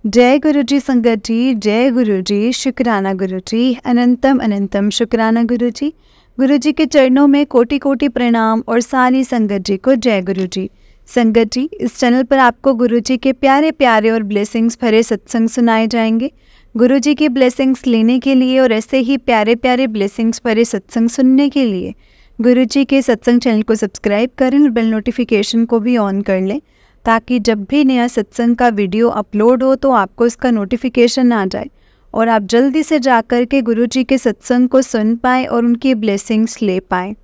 जय गुरु जी संगत जी, जय गुरु जी, शुक्राना गुरु जी, अनंतम अनंतम शुक्राना गुरु जी। गुरु जी के चरणों में कोटि कोटि प्रणाम और सारी संगत जी को जय गुरु जी। संगत जी, इस चैनल पर आपको गुरु जी के प्यारे प्यारे और ब्लेसिंग्स भरे सत्संग सुनाए जाएंगे। गुरु जी की ब्लेसिंग्स लेने के लिए और ऐसे ही प्यारे प्यारे ब्लेसिंग्स भरे सत्संग सुनने के लिए गुरु जी के सत्संग चैनल को सब्सक्राइब करें और बेल नोटिफिकेशन को भी ऑन कर लें, ताकि जब भी नया सत्संग का वीडियो अपलोड हो तो आपको इसका नोटिफिकेशन आ जाए और आप जल्दी से जाकर के गुरु जी के सत्संग को सुन पाएँ और उनकी ब्लेसिंग्स ले पाएँ।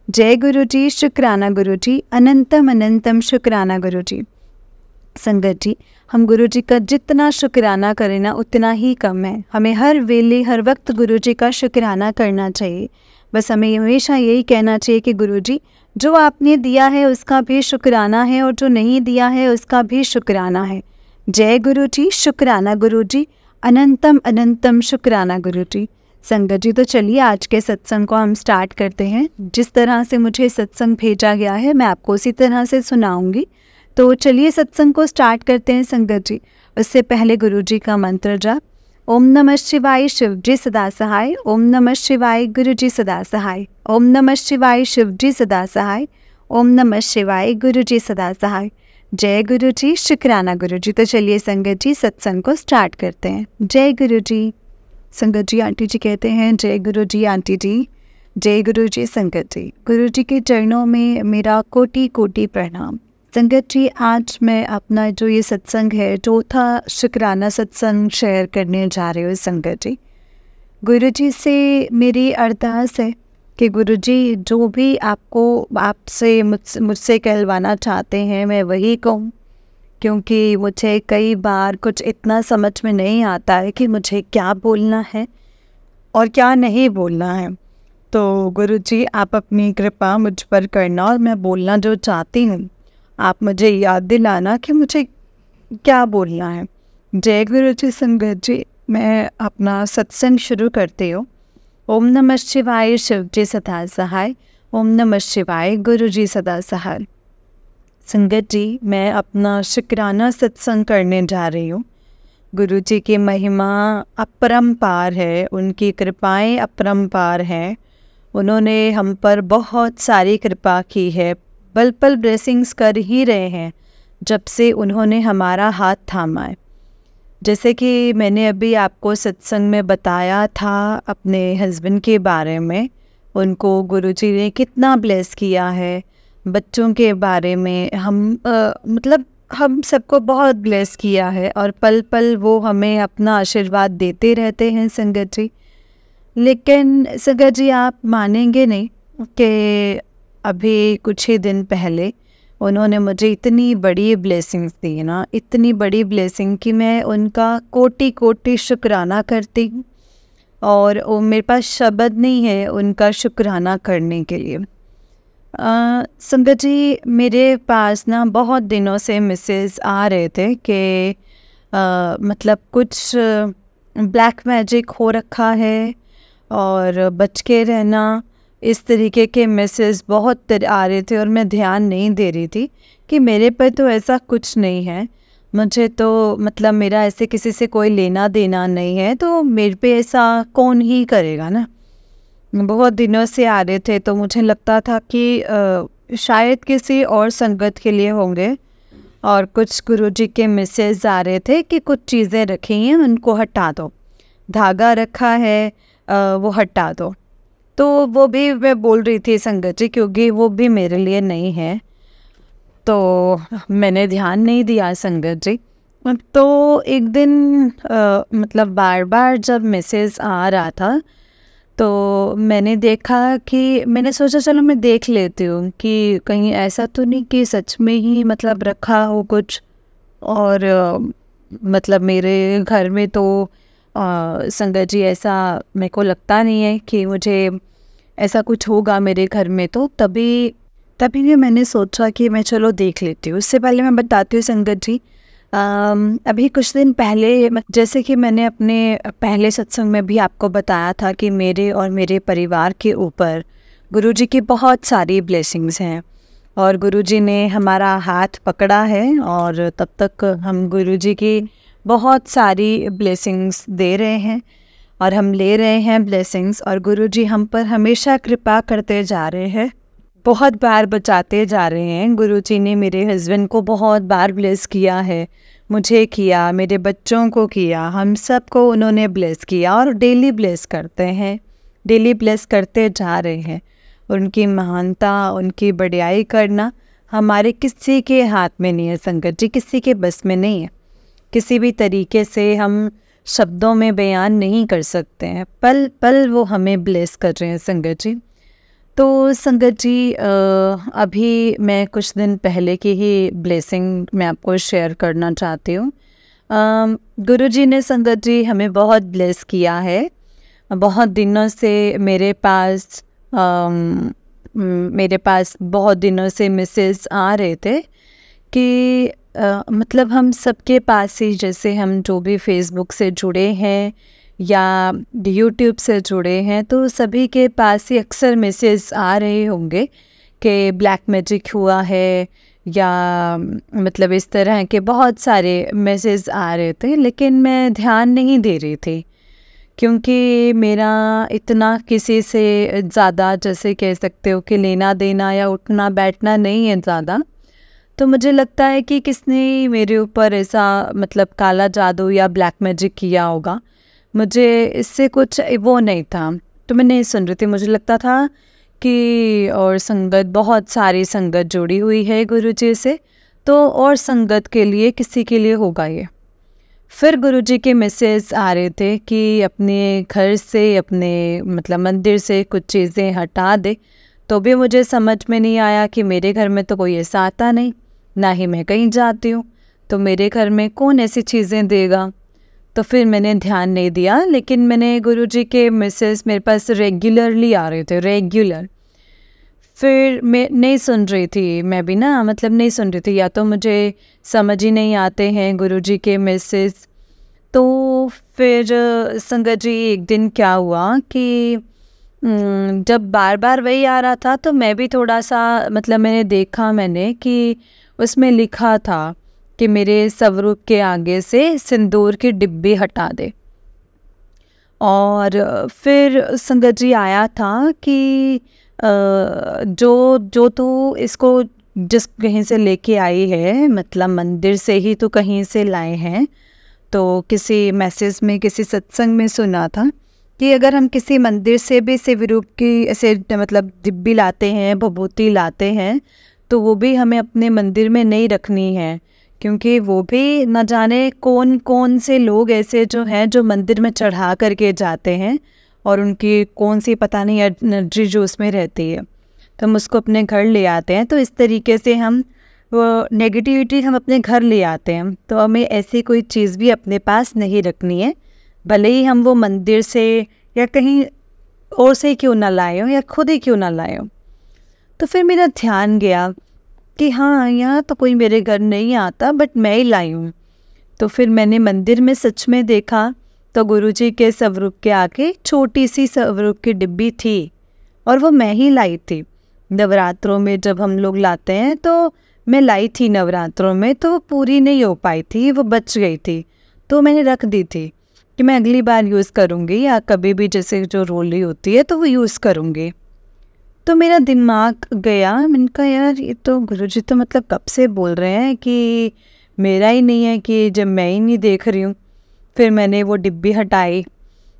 जय गुरु जी, शुक्राना गुरु जी, अनंतम अनंतम शुक्राना गुरु जी। संगत जी, हम गुरु जी का जितना शुक्राना करें ना उतना ही कम है। हमें हर वेले हर वक्त गुरु जी का शुक्राना करना चाहिए। बस हमें हमेशा यही कहना चाहिए कि गुरु जी, जो आपने दिया है उसका भी शुक्राना है और जो नहीं दिया है उसका भी शुक्राना है। जय गुरु जी, शुक्राना गुरु जी, अनंतम अनंतम शुक्राना गुरु जी। संगत जी, तो चलिए आज के सत्संग को हम स्टार्ट करते हैं। जिस तरह से मुझे सत्संग भेजा गया है मैं आपको उसी तरह से सुनाऊंगी। तो चलिए सत्संग को स्टार्ट करते हैं संगत जी। उससे पहले गुरु जी का मंत्र जाप। ओम नमः शिवाय, शिव जी सदा सहाय। ओम नमः शिवाय, गुरु जी सदा सहाय। ओम नमः शिवाय, शिव जी सदा सहाय। ओम नमः शिवाय, गुरु जी सदा सहाय। जय गुरु जी, शुक्राना गुरु जी। तो चलिए संगत जी सत्संग को स्टार्ट करते हैं। जय गुरु जी। संगत जी, आंटी जी कहते हैं जय गुरु जी आंटी जी। जय गुरु जी संगत जी। गुरु जी के चरणों में मेरा कोटि कोटि प्रणाम। संगत जी, आज मैं अपना जो ये सत्संग है चौथा शुक्राना सत्संग शेयर करने जा रही हूँ। संगत जी, गुरु जी से मेरी अरदास है कि गुरु जी जो भी आपसे मुझसे कहलवाना चाहते हैं मैं वही कहूँ, क्योंकि मुझे कई बार कुछ इतना समझ में नहीं आता है कि मुझे क्या बोलना है और क्या नहीं बोलना है। तो गुरु जी आप अपनी कृपा मुझ पर करना और मैं बोलना जो चाहती हूँ आप मुझे याद दिलाना कि मुझे क्या बोलना है। जय गुरु जी संगत जी, मैं अपना सत्संग शुरू करती हूँ। ओम नमः शिवाय, शिव जी सदा सहाय। ओम नमः शिवाय, गुरु जी सदा सहाय। संगत जी, मैं अपना शुक्राना सत्संग करने जा रही हूँ। गुरु जी की महिमा अपरंपार है, उनकी कृपाएं अपरंपार हैं। उन्होंने हम पर बहुत सारी कृपा की है, पल पल ब्लेसिंग्स कर ही रहे हैं जब से उन्होंने हमारा हाथ थामा है। जैसे कि मैंने अभी आपको सत्संग में बताया था अपने हस्बैंड के बारे में, उनको गुरुजी ने कितना ब्लेस किया है। बच्चों के बारे में हम सबको बहुत ब्लेस किया है और पल पल वो हमें अपना आशीर्वाद देते रहते हैं संगत जी। लेकिन संगत जी, आप मानेंगे नहीं कि अभी कुछ ही दिन पहले उन्होंने मुझे इतनी बड़ी ब्लेसिंग्स दी ना, इतनी बड़ी ब्लेसिंग कि मैं उनका कोटि कोटि शुक्राना करती हूँ और वो मेरे पास शब्द नहीं है उनका शुक्राना करने के लिए। संगत जी, मेरे पास ना बहुत दिनों से मैसेज आ रहे थे कि मतलब कुछ ब्लैक मैजिक हो रखा है और बच के रहना, इस तरीके के मैसेज बहुत आ रहे थे और मैं ध्यान नहीं दे रही थी कि मेरे पर तो ऐसा कुछ नहीं है। मुझे तो मतलब मेरा ऐसे किसी से कोई लेना देना नहीं है, तो मेरे पे ऐसा कौन ही करेगा ना। बहुत दिनों से आ रहे थे तो मुझे लगता था कि शायद किसी और संगत के लिए होंगे और कुछ गुरुजी के मैसेज आ रहे थे कि कुछ चीज़ें रखी हैं उनको हटा दो, धागा रखा है वो हटा दो। तो वो भी मैं बोल रही थी संगत जी, क्योंकि वो भी मेरे लिए नहीं है, तो मैंने ध्यान नहीं दिया संगत जी। तो एक दिन मतलब बार बार जब मैसेज आ रहा था तो मैंने देखा कि मैंने सोचा चलो मैं देख लेती हूँ कि कहीं ऐसा तो नहीं कि सच में ही मतलब रखा हो कुछ। और मतलब मेरे घर में तो संगत जी ऐसा मेरे को लगता नहीं है कि मुझे ऐसा कुछ होगा मेरे घर में। तो तभी मैंने सोचा कि मैं चलो देख लेती हूँ। उससे पहले मैं बताती हूँ संगत जी, अभी कुछ दिन पहले जैसे कि मैंने अपने पहले सत्संग में भी आपको बताया था कि मेरे और मेरे परिवार के ऊपर गुरुजी की बहुत सारी ब्लेसिंग्स हैं और गुरुजी ने हमारा हाथ पकड़ा है और तब तक हम गुरुजी की बहुत सारी ब्लेसिंग्स दे रहे हैं और हम ले रहे हैं ब्लेसिंग्स, और गुरुजी हम पर हमेशा कृपा करते जा रहे हैं, बहुत बार बचाते जा रहे हैं। गुरुजी ने मेरे हस्बैंड को बहुत बार ब्लेस किया है, मुझे किया, मेरे बच्चों को किया, हम सबको उन्होंने ब्लेस किया और डेली ब्लेस करते हैं, डेली ब्लेस करते जा रहे हैं। उनकी महानता, उनकी बढ़ाई करना हमारे किसी के हाथ में नहीं है संगत जी, किसी के बस में नहीं है। किसी भी तरीके से हम शब्दों में बयान नहीं कर सकते हैं, पल पल वो हमें ब्लेस कर रहे हैं संगत जी। तो संगत जी अभी मैं कुछ दिन पहले की ही ब्लेसिंग मैं आपको शेयर करना चाहती हूँ। गुरुजी ने संगत जी हमें बहुत ब्लेस किया है। बहुत दिनों से मेरे पास बहुत दिनों से मैसेज आ रहे थे कि मतलब हम सबके पास ही, जैसे हम जो भी फेसबुक से जुड़े हैं या यूट्यूब से जुड़े हैं, तो सभी के पास ही अक्सर मैसेज आ रहे होंगे कि ब्लैक मैजिक हुआ है, या मतलब इस तरह के बहुत सारे मैसेज आ रहे थे। लेकिन मैं ध्यान नहीं दे रही थी, क्योंकि मेरा इतना किसी से ज़्यादा, जैसे कह सकते हो कि लेना देना या उठना बैठना नहीं है ज़्यादा। तो मुझे लगता है कि किसने मेरे ऊपर ऐसा मतलब काला जादू या ब्लैक मैजिक किया होगा, मुझे इससे कुछ वो नहीं था, तो मैं नहीं सुन रही थी। मुझे लगता था कि और संगत, बहुत सारी संगत जुड़ी हुई है गुरुजी से, तो और संगत के लिए, किसी के लिए होगा ये। फिर गुरुजी के मैसेज आ रहे थे कि अपने घर से, अपने मतलब मंदिर से कुछ चीज़ें हटा दे। तो भी मुझे समझ में नहीं आया कि मेरे घर में तो कोई ऐसा आता नहीं, ना ही मैं कहीं जाती हूँ, तो मेरे घर में कौन ऐसी चीज़ें देगा। तो फिर मैंने ध्यान नहीं दिया, लेकिन मैंने गुरुजी के मैसेज मेरे पास रेगुलरली आ रहे थे, रेगुलर। फिर मैं नहीं सुन रही थी, मैं भी ना मतलब नहीं सुन रही थी, या तो मुझे समझ ही नहीं आते हैं गुरुजी के मैसेज। तो फिर संगत जी एक दिन क्या हुआ कि जब बार बार वही आ रहा था, तो मैं भी थोड़ा सा मतलब मैंने देखा कि उसमें लिखा था कि मेरे स्वरूप के आगे से सिंदूर की डिब्बी हटा दे। और फिर संगत जी आया था कि जो तू इसको जिस कहीं से लेके आई है, मतलब मंदिर से ही तो कहीं से लाए हैं। तो किसी मैसेज में, किसी सत्संग में सुना था कि अगर हम किसी मंदिर से भी शिवरूप की ऐसे मतलब डिब्बी लाते हैं, भभूति लाते हैं, तो वो भी हमें अपने मंदिर में नहीं रखनी है, क्योंकि वो भी न जाने कौन कौन से लोग ऐसे जो हैं जो मंदिर में चढ़ा करके जाते हैं, और उनकी कौन सी पता नहीं एनर्जी जो उसमें रहती है, तो हम उसको अपने घर ले आते हैं। तो इस तरीके से हम वो नेगेटिविटी हम अपने घर ले आते हैं। तो हमें ऐसी कोई चीज़ भी अपने पास नहीं रखनी है, भले ही हम वो मंदिर से या कहीं और से क्यों ना लाए हो, या खुद ही क्यों ना लाए हो। तो फिर मेरा ध्यान गया कि हाँ, यहाँ तो कोई मेरे घर नहीं आता, बट मैं ही लाई हूँ। तो फिर मैंने मंदिर में सच में देखा, तो गुरुजी के स्वरूप के आगे छोटी सी स्वरूप की डिब्बी थी, और वो मैं ही लाई थी। नवरात्रों में जब हम लोग लाते हैं, तो मैं लाई थी नवरात्रों में, तो वो पूरी नहीं हो पाई थी, वो बच गई थी, तो मैंने रख दी थी कि मैं अगली बार यूज़ करूँगी, या कभी भी जैसे जो रोली होती है तो वो यूज़ करूँगी। तो मेरा दिमाग गया, मैंने कहा यार ये तो गुरुजी तो मतलब कब से बोल रहे हैं कि मेरा ही नहीं है, कि जब मैं ही नहीं देख रही हूँ। फिर मैंने वो डिब्बी हटाई,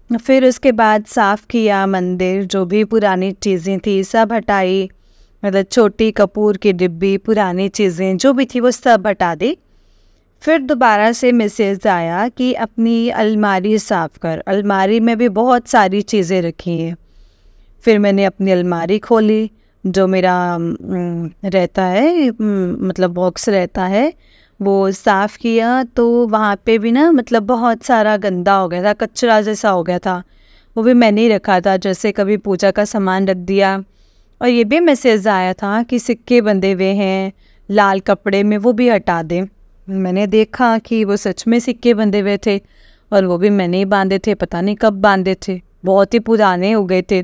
फिर उसके बाद साफ़ किया मंदिर, जो भी पुरानी चीज़ें थी सब हटाई, मतलब छोटी कपूर की डिब्बी, पुरानी चीज़ें जो भी थी वो सब हटा दी। फिर दोबारा से मैसेज आया कि अपनी अलमारी साफ़ कर। अलमारी में भी बहुत सारी चीज़ें रखी हैं। फिर मैंने अपनी अलमारी खोली, जो मेरा रहता है, मतलब बॉक्स रहता है, वो साफ़ किया, तो वहाँ पे भी ना मतलब बहुत सारा गंदा हो गया था, कचरा जैसा हो गया था। वो भी मैंने ही रखा था, जैसे कभी पूजा का सामान रख दिया। और ये भी मैसेज आया था कि सिक्के बंधे हुए हैं लाल कपड़े में, वो भी हटा दें। मैंने देखा कि वो सच में सिक्के बंधे हुए थे, और वो भी मैंने ही बांधे थे, पता नहीं कब बांधे थे, बहुत ही पुराने हो गए थे।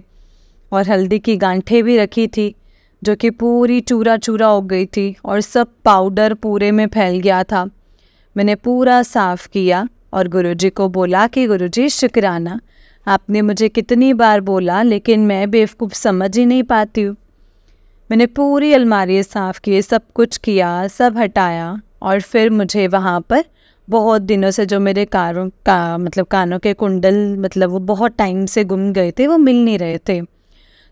और हल्दी की गांठें भी रखी थी, जो कि पूरी चूरा चूरा हो गई थी, और सब पाउडर पूरे में फैल गया था। मैंने पूरा साफ़ किया और गुरुजी को बोला कि गुरुजी शुक्राना, आपने मुझे कितनी बार बोला लेकिन मैं बेवकूफ़ समझ ही नहीं पाती हूँ। मैंने पूरी अलमारी साफ़ की, सब कुछ किया, सब हटाया और फिर मुझे वहाँ पर बहुत दिनों से जो मेरे कानों के कुंडल वो बहुत टाइम से गुम गए थे, वो मिल नहीं रहे थे।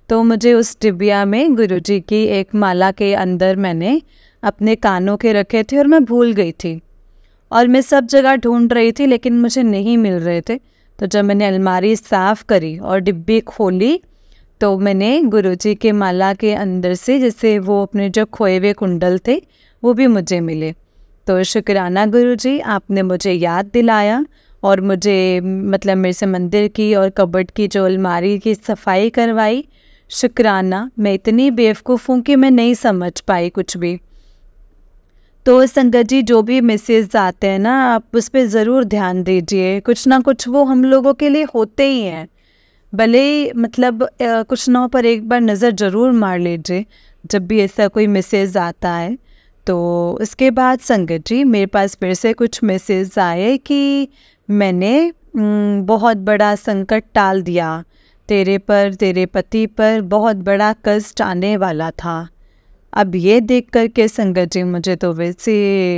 तो मुझे उस डिबिया में गुरुजी की एक माला के अंदर मैंने अपने कानों के रखे थे और मैं भूल गई थी और मैं सब जगह ढूंढ रही थी लेकिन मुझे नहीं मिल रहे थे। तो जब मैंने अलमारी साफ़ करी और डिब्बी खोली तो मैंने गुरुजी के माला के अंदर से जैसे वो अपने जो खोए हुए कुंडल थे वो भी मुझे मिले। तो शुक्राना गुरुजी, आपने मुझे याद दिलाया और मुझे मेरे से मंदिर की और कबर्ड की जो अलमारी की सफाई करवाई। शुक्राना, मैं इतनी बेवकूफ़ हूँ कि मैं नहीं समझ पाई कुछ भी। तो संगत जी, जो भी मैसेज आते हैं ना, आप उस पर ज़रूर ध्यान दीजिए। कुछ ना कुछ वो हम लोगों के लिए होते ही हैं। भले कुछ ना पर एक बार नज़र ज़रूर मार लीजिए जब भी ऐसा कोई मैसेज आता है। तो उसके बाद संगत जी, मेरे पास फिर से कुछ मैसेज आए कि मैंने बहुत बड़ा संकट टाल दिया, तेरे पर, तेरे पति पर बहुत बड़ा कष्ट आने वाला था। अब ये देख कर के संगत जी मुझे तो वैसे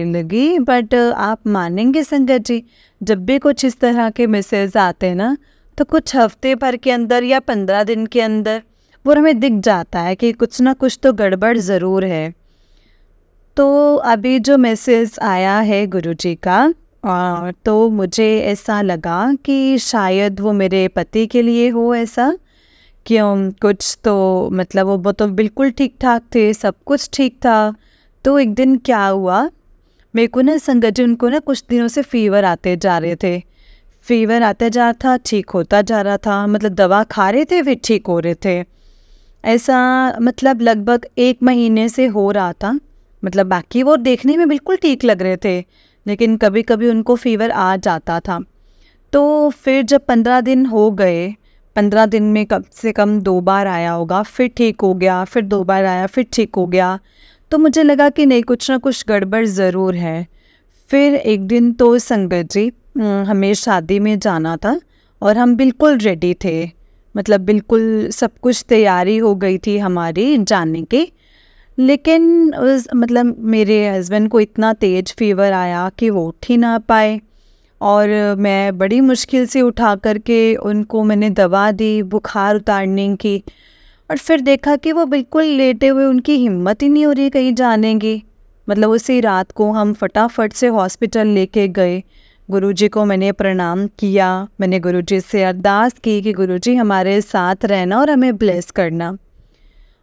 लगी, बट आप मानेंगे संगत जी, जब भी कुछ इस तरह के मैसेज आते हैं ना, तो कुछ हफ्ते भर के अंदर या 15 दिन के अंदर वो हमें दिख जाता है कि कुछ ना कुछ तो गड़बड़ ज़रूर है। तो अभी जो मैसेज आया है गुरुजी का, तो मुझे ऐसा लगा कि शायद वो मेरे पति के लिए हो ऐसा। क्यों, कुछ तो वो तो बिल्कुल ठीक ठाक थे, सब कुछ ठीक था। तो एक दिन क्या हुआ, मेरे को ना संगत जी, उनको ना कुछ दिनों से फ़ीवर आते जा रहे थे, फ़ीवर आता जा रहा था, ठीक होता जा रहा था, दवा खा रहे थे फिर ठीक हो रहे थे। ऐसा लगभग 1 महीने से हो रहा था। बाकी वो देखने में बिल्कुल ठीक लग रहे थे, लेकिन कभी कभी उनको फ़ीवर आ जाता था। तो फिर जब 15 दिन हो गए, 15 दिन में कम से कम 2 बार आया होगा, फिर ठीक हो गया, फिर 2 बार आया, फिर ठीक हो गया। तो मुझे लगा कि नहीं, कुछ ना कुछ गड़बड़ ज़रूर है। फिर एक दिन तो संगत जी, हमें शादी में जाना था और हम बिल्कुल रेडी थे, बिल्कुल सब कुछ तैयारी हो गई थी हमारी जाने की। लेकिन उस मेरे हस्बैंड को इतना तेज़ फ़ीवर आया कि वो उठ ही ना पाए और मैं बड़ी मुश्किल से उठा करके उनको मैंने दवा दी बुखार उतारने की, और फिर देखा कि वो बिल्कुल लेटे हुए, उनकी हिम्मत ही नहीं हो रही कहीं जाने की। उसी रात को हम फटाफट से हॉस्पिटल लेके गए। गुरुजी को मैंने प्रणाम किया, मैंने गुरुजी से अरदास की कि गुरुजी हमारे साथ रहना और हमें ब्लेस करना।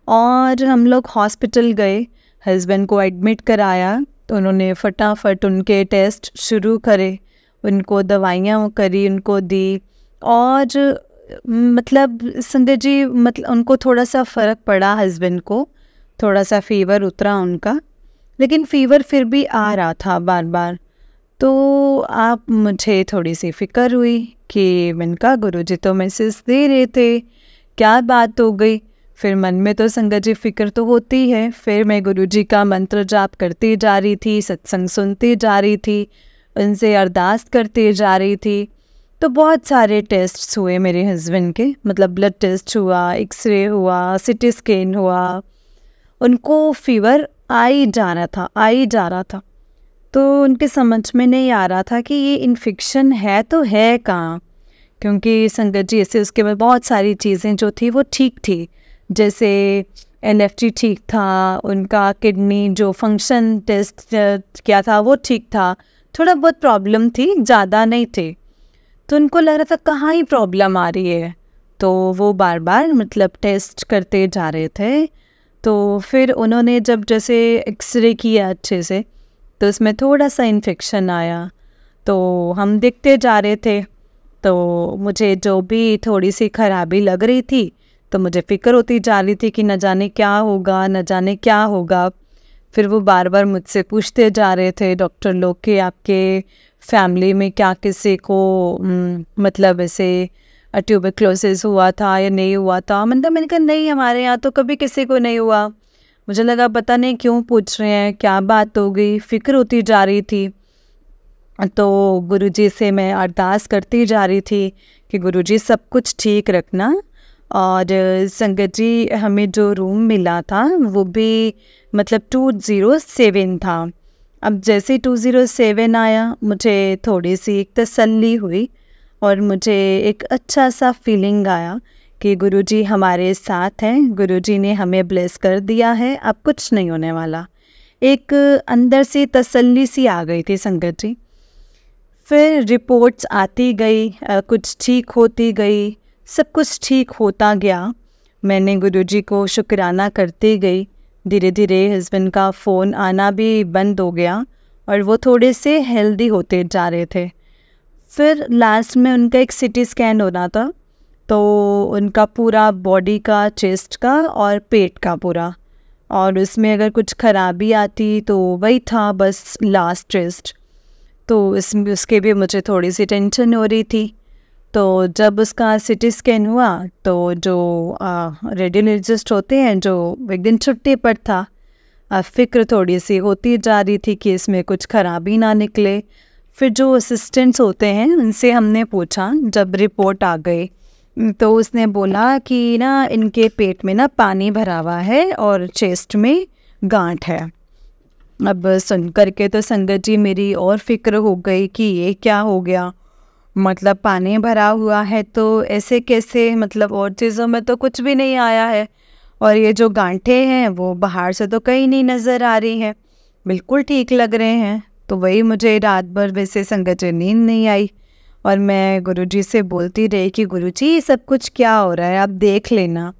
और हम लोग हॉस्पिटल गए, हस्बैंड को एडमिट कराया, तो उन्होंने फटाफट उनके टेस्ट शुरू करे, उनको दवाइयाँ करी, उनको दी। और संगत जी, उनको थोड़ा सा फ़र्क पड़ा, हस्बैंड को थोड़ा सा फ़ीवर उतरा उनका, लेकिन फ़ीवर फिर भी आ रहा था बार बार। तो आप मुझे थोड़ी सी फ़िक्र हुई कि मैंने कहा गुरुजी तो मैसेज दे रहे थे, क्या बात हो गई। फिर मन में तो संगत जी फ़िक्र तो होती है। फिर मैं गुरुजी का मंत्र जाप करती जा रही थी, सत्संग सुनती जा रही थी, उनसे अरदास करती जा रही थी। तो बहुत सारे टेस्ट्स हुए मेरे हस्बैंड के, ब्लड टेस्ट हुआ, एक्सरे हुआ, सिटी स्कैन हुआ, उनको फ़ीवर आ ही जा रहा था। तो उनके समझ में नहीं आ रहा था कि ये इन्फेक्शन है तो है कहाँ, क्योंकि संगत जी ऐसे उसके बाद बहुत सारी चीज़ें जो थी वो ठीक थी, जैसे LFT ठीक था, उनका किडनी जो फंक्शन टेस्ट किया था वो ठीक था, थोड़ा बहुत प्रॉब्लम थी, ज़्यादा नहीं थी। तो उनको लग रहा था कहाँ ही प्रॉब्लम आ रही है, तो वो बार बार टेस्ट करते जा रहे थे। तो फिर उन्होंने जब जैसे एक्सरे किया अच्छे से, तो उसमें थोड़ा सा इन्फेक्शन आया। तो हम देखते जा रहे थे, तो मुझे जो भी थोड़ी सी खराबी लग रही थी, तो मुझे फ़िक्र होती जा रही थी कि न जाने क्या होगा, न जाने क्या होगा। फिर वो बार बार मुझसे पूछते जा रहे थे डॉक्टर लोग कि आपके फैमिली में क्या किसी को ऐसे ट्यूबरक्लोसिस हुआ था या नहीं हुआ था। मैंने कहा नहीं, हमारे यहाँ तो कभी किसी को नहीं हुआ। मुझे लगा पता नहीं क्यों पूछ रहे हैं, क्या बात हो गई, फ़िक्र होती जा रही थी। तो गुरुजी से मैं अरदास करती जा रही थी कि गुरुजी सब कुछ ठीक रखना। और संगत जी, हमें जो रूम मिला था वो भी मतलब 207 था। अब जैसे 207 आया, मुझे थोड़ी सी एक तसल्ली हुई और मुझे एक अच्छा सा फीलिंग आया कि गुरुजी हमारे साथ हैं, गुरुजी ने हमें ब्लेस कर दिया है, अब कुछ नहीं होने वाला। एक अंदर से तसल्ली सी आ गई थी संगत जी। फिर रिपोर्ट्स आती गई, कुछ ठीक होती गई, सब कुछ ठीक होता गया। मैंने गुरुजी को शुक्राना करती गई। धीरे धीरे हस्बैंड का फ़ोन आना भी बंद हो गया और वो थोड़े से हेल्दी होते जा रहे थे। फिर लास्ट में उनका एक सीटी स्कैन होना था, तो उनका पूरा बॉडी का, चेस्ट का और पेट का पूरा, और उसमें अगर कुछ खराबी आती तो वही था बस लास्ट टेस्ट। तो उसके भी मुझे थोड़ी सी टेंशन हो रही थी। तो जब उसका सीटी स्कैन हुआ तो जो रेडियोलॉजिस्ट होते हैं, जो एक दिन छुट्टी पर था, फ़िक्र थोड़ी सी होती जा रही थी कि इसमें कुछ खराबी ना निकले। फिर जो असिस्टेंट्स होते हैं उनसे हमने पूछा, जब रिपोर्ट आ गई तो उसने बोला कि ना इनके पेट में ना पानी भरा हुआ है और चेस्ट में गांठ है। अब सुन करके तो संगत जी मेरी और फिक्र हो गई कि ये क्या हो गया, मतलब पानी भरा हुआ है तो ऐसे कैसे, मतलब और चीज़ों में तो कुछ भी नहीं आया है, और ये जो गांठें हैं वो बाहर से तो कहीं नहीं नज़र आ रही हैं, बिल्कुल ठीक लग रहे हैं। तो वही मुझे रात भर वैसे संगत जी नींद नहीं आई और मैं गुरुजी से बोलती रही कि गुरुजी सब कुछ क्या हो रहा है, आप देख लेना।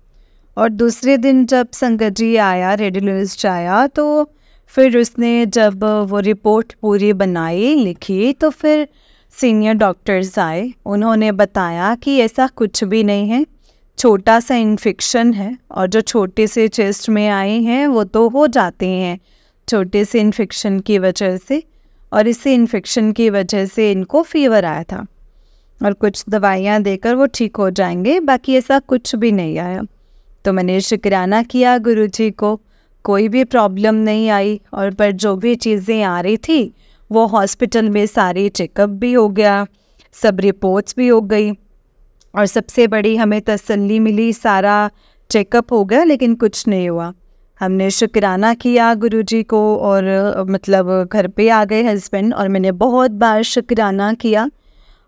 और दूसरे दिन जब संगत जी आया, रेडियोलॉजिस्ट आया, तो फिर उसने जब वो रिपोर्ट पूरी बनाई, लिखी, तो फिर सीनियर डॉक्टर्स आए, उन्होंने बताया कि ऐसा कुछ भी नहीं है, छोटा सा इन्फेक्शन है, और जो छोटे से चेस्ट में आए हैं वो तो हो जाते हैं छोटे से इन्फेक्शन की वजह से, और इसी इन्फेक्शन की वजह से इनको फीवर आया था और कुछ दवाइयाँ देकर वो ठीक हो जाएंगे, बाकी ऐसा कुछ भी नहीं आया। तो मैंने शुक्राना किया गुरुजी को, कोई भी प्रॉब्लम नहीं आई, और पर जो भी चीज़ें आ रही थी वो हॉस्पिटल में सारी चेकअप भी हो गया, सब रिपोर्ट्स भी हो गई, और सबसे बड़ी हमें तसल्ली मिली, सारा चेकअप हो गया लेकिन कुछ नहीं हुआ। हमने शुक्राना किया गुरुजी को, और मतलब घर पे आ गए हस्बैंड, और मैंने बहुत बार शुक्राना किया,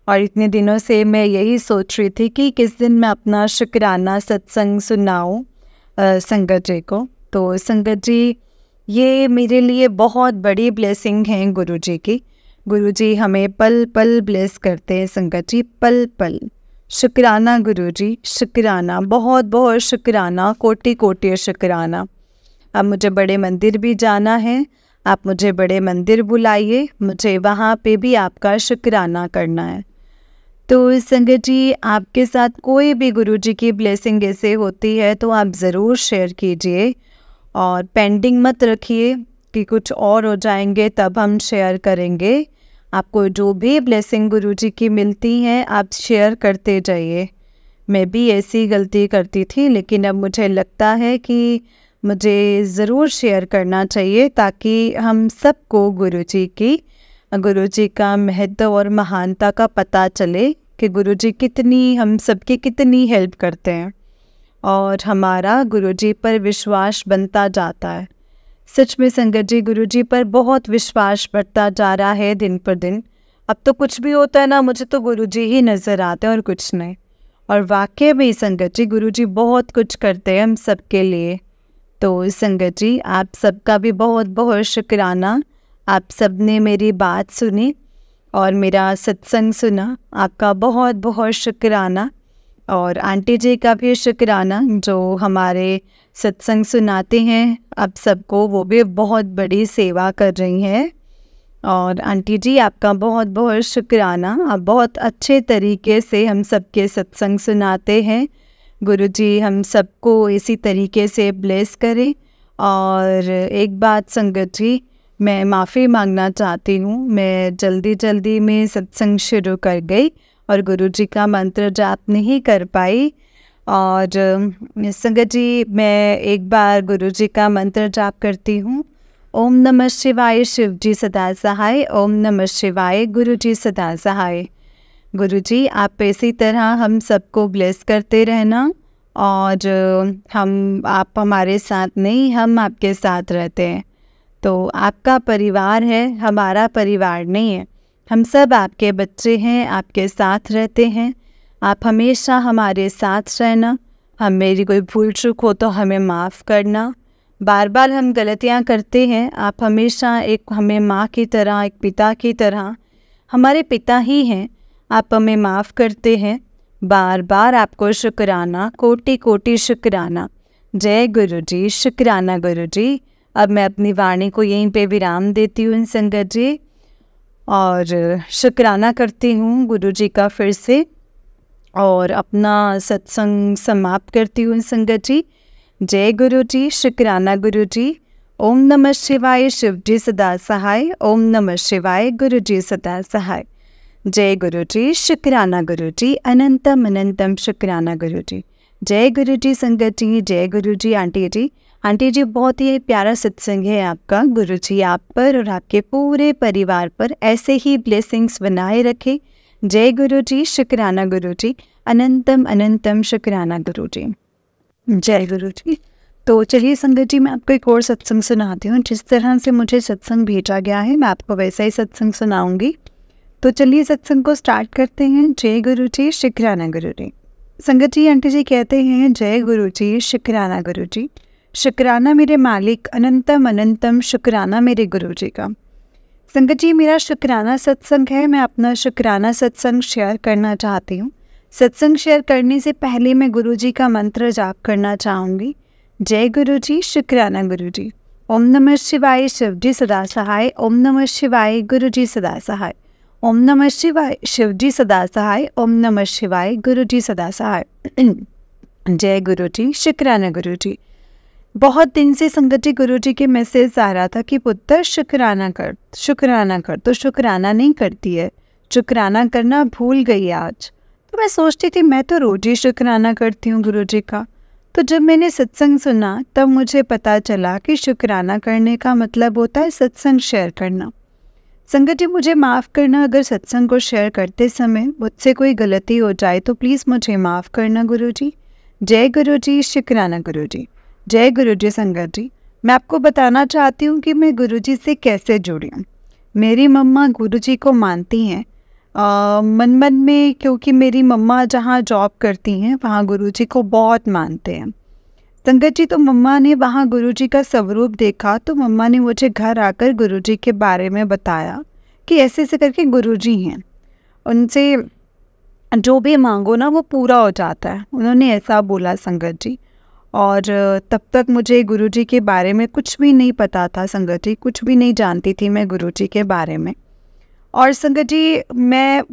और इतने दिनों से मैं यही सोच रही थी कि किस दिन मैं अपना शुक्राना सत्संग सुनाऊं संगत जी को। तो संगत जी, ये मेरे लिए बहुत बड़ी ब्लेसिंग है गुरुजी की। गुरुजी हमें पल पल ब्लेस करते हैं संगत जी, पल पल। शुक्राना गुरुजी, शुक्राना, बहुत बहुत शुक्राना, कोटि कोटि शुक्राना। अब मुझे बड़े मंदिर भी जाना है, आप मुझे बड़े मंदिर बुलाइए, मुझे वहाँ पे भी आपका शुक्राना करना है। तो संगत जी, आपके साथ कोई भी गुरुजी की ब्लेसिंग ऐसे होती है तो आप ज़रूर शेयर कीजिए, और पेंडिंग मत रखिए कि कुछ और हो जाएंगे तब हम शेयर करेंगे। आपको जो भी ब्लेसिंग गुरुजी की मिलती हैं आप शेयर करते जाइए। मैं भी ऐसी गलती करती थी, लेकिन अब मुझे लगता है कि मुझे ज़रूर शेयर करना चाहिए ताकि हम सबको गुरुजी का महत्व और महानता का पता चले कि गुरुजी कितनी, हम सबकी कितनी हेल्प करते हैं, और हमारा गुरुजी पर विश्वास बनता जाता है। सच में संगत जी, गुरुजी पर बहुत विश्वास बढ़ता जा रहा है दिन पर दिन। अब तो कुछ भी होता है ना, मुझे तो गुरुजी ही नज़र आते हैं और कुछ नहीं। और वाकई में संगत जी, गुरुजी बहुत कुछ करते हैं हम सबके लिए। तो संगत जी, आप सबका भी बहुत बहुत शुक्राना, आप सब ने मेरी बात सुनी और मेरा सत्संग सुना, आपका बहुत बहुत शुक्राना। और आंटी जी का भी शुक्राना जो हमारे सत्संग सुनाते हैं आप सबको, वो भी बहुत बड़ी सेवा कर रही हैं। और आंटी जी, आपका बहुत बहुत शुक्राना, आप बहुत अच्छे तरीके से हम सबके सत्संग सुनाते हैं। गुरुजी हम सबको इसी तरीके से ब्लेस करें। और एक बात संगत जी, मैं माफ़ी मांगना चाहती हूँ, मैं जल्दी में सत्संग शुरू कर गई और गुरुजी का मंत्र जाप नहीं कर पाई। और संगत जी, मैं एक बार गुरुजी का मंत्र जाप करती हूँ ओम नमः शिवाय, शिव जी सदा सहाय। ओम नमः शिवाय, गुरु जी सदा सहाय। गुरु जी आप इसी तरह हम सबको ब्लेस करते रहना, और आप हमारे साथ नहीं, हम आपके साथ रहते हैं। तो आपका परिवार है, हमारा परिवार नहीं है। हम सब आपके बच्चे हैं, आपके साथ रहते हैं। आप हमेशा हमारे साथ रहना। हम मेरी कोई भूल चूक हो तो हमें माफ़ करना। बार बार हम गलतियां करते हैं, आप हमेशा एक हमें माँ की तरह, एक पिता की तरह, हमारे पिता ही हैं। आप हमें माफ़ करते हैं। बार बार आपको शुक्राना, कोटि कोटि शुक्राना। जय गुरु जी, शुक्राना गुरु जी। अब मैं अपनी वाणी को यहीं पे विराम देती हूँ संगत जी, और शुक्राना करती हूँ गुरु जी का फिर से, और अपना सत्संग समाप्त करती हूँ संगत जी। जय गुरु जी, शुक्राना गुरु जी। ओम नमः शिवाय, शिव जी सदा सहाय। ओम नमः शिवाय, गुरु जी सदा सहाय। जय गुरु जी, शुक्राना गुरु जी। अनंतम अनंतम शुक्राना गुरु जी। जय गुरु जी संगत जी। जय गुरु जी आंटी जी। आंटी जी बहुत ही प्यारा सत्संग है आपका। गुरु जी आप पर और आपके पूरे परिवार पर ऐसे ही ब्लेसिंग्स बनाए रखे। जय गुरु जी, शुक्राना गुरु जी। अनंतम अनंतम शुक्राना गुरु जी। जय गुरु जी। तो चलिए संगत जी, मैं आपको एक और सत्संग सुनाती हूँ। जिस तरह से मुझे सत्संग भेजा गया है मैं आपको वैसा ही सत्संग सुनाऊंगी। तो चलिए सत्संग को स्टार्ट करते हैं। जय गुरु जी, शुक्राना गुरु जी। संगत जी आंटी जी कहते हैं, जय गुरु जी, शुक्राना गुरु जी। शुक्राना मेरे मालिक, अनंतम अनंतम शुक्राना मेरे गुरु जी का। संगत जी मेरा शुक्राना सत्संग है। मैं अपना शुक्राना सत्संग शेयर करना चाहती हूँ। सत्संग शेयर करने से पहले मैं गुरु जी का मंत्र जाप करना चाहूँगी। जय गुरु जी, शुक्राना गुरु जी। ओम नमः शिवाय, शिव जी सदा सहाय। ओम नमः शिवाय, गुरु जी सदा सहाय। ओम नमः शिवाय, शिव जी सदा सहाय। ओम नमः शिवाय, गुरु जी सदा सहाय। जय गुरु जी, शुक्राना गुरु जी। बहुत दिन से संगत जी गुरु जी के मैसेज आ रहा था कि पुत्र शुक्राना कर, शुक्राना कर। तो शुक्राना नहीं करती है, शुक्राना करना भूल गई आज। तो मैं सोचती थी मैं तो रोज ही शुक्राना करती हूँ गुरु जी का। तो जब मैंने सत्संग सुना तब मुझे पता चला कि शुक्राना करने का मतलब होता है सत्संग शेयर करना। संगत जी मुझे माफ़ करना, अगर सत्संग को शेयर करते समय मुझसे कोई गलती हो जाए तो प्लीज़ मुझे माफ़ करना गुरु जी। जय गुरु जी, शुक्राना गुरु जी। जय गुरु जी संगत जी। मैं आपको बताना चाहती हूँ कि मैं गुरु जी से कैसे जुड़ी हूँ। मेरी मम्मा गुरु जी को मानती हैं मन मन में, क्योंकि मेरी मम्मा जहाँ जॉब करती हैं वहाँ गुरु जी को बहुत मानते हैं संगत जी। तो मम्मा ने वहाँ गुरु जी का स्वरूप देखा तो मम्मा ने मुझे घर आकर गुरु जी के बारे में बताया कि ऐसे ऐसे करके गुरु जी हैं, उनसे जो भी मांगो ना वो पूरा हो जाता है। उन्होंने ऐसा बोला संगत जी। और तब तक मुझे गुरु जी के बारे में कुछ भी नहीं पता था संगत जी, कुछ भी नहीं जानती थी मैं गुरु जी के बारे में। और संगत जी मैं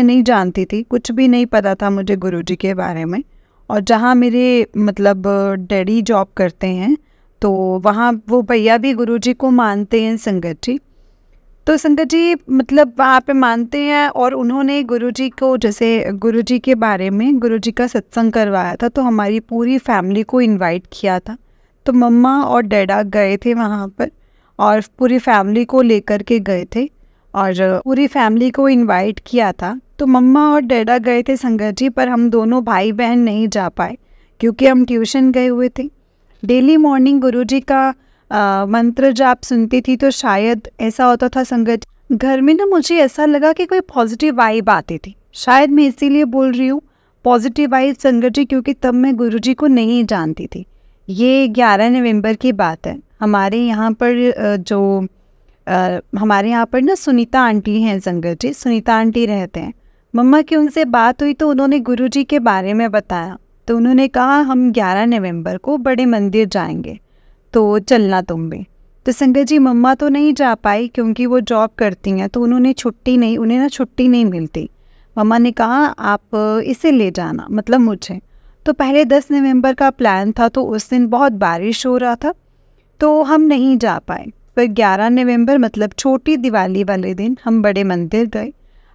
नहीं जानती थी, कुछ भी नहीं पता था मुझे गुरु जी के बारे में। और जहाँ मेरे डैडी जॉब करते हैं तो वहाँ वो भैया भी गुरु जी को मानते हैं संगत जी। तो संगत जी वहाँ पे मानते हैं, और उन्होंने गुरु जी को, जैसे गुरु जी के बारे में गुरु जी का सत्संग करवाया था तो हमारी पूरी फैमिली को इनवाइट किया था। तो मम्मा और डैडा गए थे वहाँ पर और पूरी फैमिली को लेकर के गए थे, और पूरी फैमिली को इनवाइट किया था। तो मम्मा और डैडा गए थे संगत जी, पर हम दोनों भाई बहन नहीं जा पाए क्योंकि हम ट्यूशन गए हुए थे। डेली मॉर्निंग गुरु जी का मंत्र जाप सुनती थी तो शायद ऐसा होता था संगत, घर में ना मुझे ऐसा लगा कि कोई पॉजिटिव वाइब आती थी। शायद मैं इसीलिए बोल रही हूँ पॉजिटिव वाइब संगत जी, क्योंकि तब मैं गुरु जी को नहीं जानती थी। ये 11 नवंबर की बात है। हमारे यहाँ पर हमारे यहाँ पर ना सुनीता आंटी हैं संगत जी, सुनीता आंटी रहते हैं। मम्मा की उनसे बात हुई तो उन्होंने गुरु जी के बारे में बताया। तो उन्होंने कहा हम 11 नवंबर को बड़े मंदिर जाएंगे तो चलना तुम भी। तो संगत जी मम्मा तो नहीं जा पाई क्योंकि वो जॉब करती हैं, तो उन्हें ना छुट्टी नहीं मिलती। मम्मा ने कहा आप इसे ले जाना, मतलब मुझे। तो पहले 10 नवंबर का प्लान था, तो उस दिन बहुत बारिश हो रहा था तो हम नहीं जा पाए। फिर 11 नवंबर मतलब छोटी दिवाली वाले दिन हम बड़े मंदिर गए।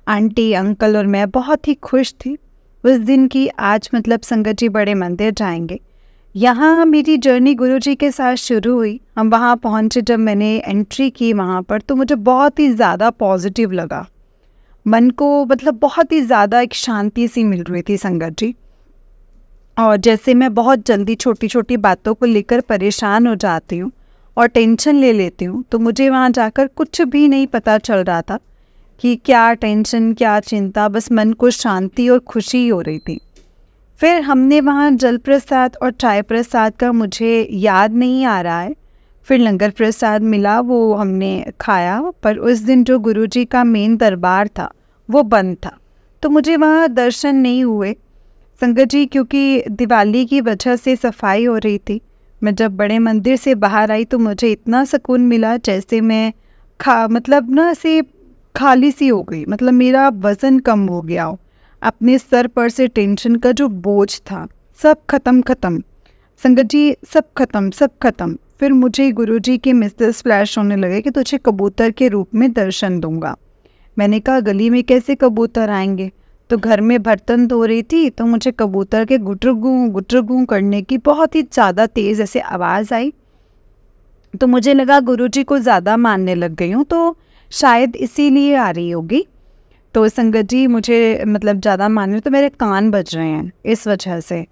आंटी, अंकल और मैं बहुत ही खुश थी उस दिन की, आज संगत जी बड़े मंदिर जाएंगे। यहाँ मेरी जर्नी गुरुजी के साथ शुरू हुई। हम वहाँ पहुँचे, जब मैंने एंट्री की वहाँ पर तो मुझे बहुत ही ज़्यादा पॉजिटिव लगा। मन को मतलब बहुत ही ज़्यादा एक शांति सी मिल रही थी संगत जी। और जैसे मैं बहुत जल्दी छोटी छोटी बातों को लेकर परेशान हो जाती हूँ और टेंशन ले लेती हूँ, तो मुझे वहाँ जाकर कुछ भी नहीं पता चल रहा था कि क्या टेंशन क्या चिंता, बस मन को शांति और खुशी हो रही थी। फिर हमने वहाँ जल प्रसाद और चाय प्रसाद का मुझे याद नहीं आ रहा है, फिर लंगर प्रसाद मिला, वो हमने खाया। पर उस दिन जो गुरुजी का मेन दरबार था वो बंद था, तो मुझे वहाँ दर्शन नहीं हुए संगत जी, क्योंकि दिवाली की वजह से सफाई हो रही थी। मैं जब बड़े मंदिर से बाहर आई तो मुझे इतना सुकून मिला, जैसे मैं मतलब ना से खाली सी हो गई, मतलब मेरा वज़न कम हो गया हो। अपने सर पर से टेंशन का जो बोझ था सब खत्म संगत जी, सब खत्म। फिर मुझे गुरुजी के मैसेज फ्लैश होने लगे कि तुझे कबूतर के रूप में दर्शन दूंगा। मैंने कहा गली में कैसे कबूतर आएंगे, तो घर में बर्तन धो रही थी तो मुझे कबूतर के गुटरगू करने की बहुत ही ज़्यादा तेज़ ऐसे आवाज़ आई। तो मुझे लगा गुरुजी को ज़्यादा मानने लग गई हूँ, तो शायद इसीलिए आ रही होगी। तो संगत जी मुझे मतलब ज़्यादा मान रहे, तो मेरे कान बज रहे हैं इस वजह से।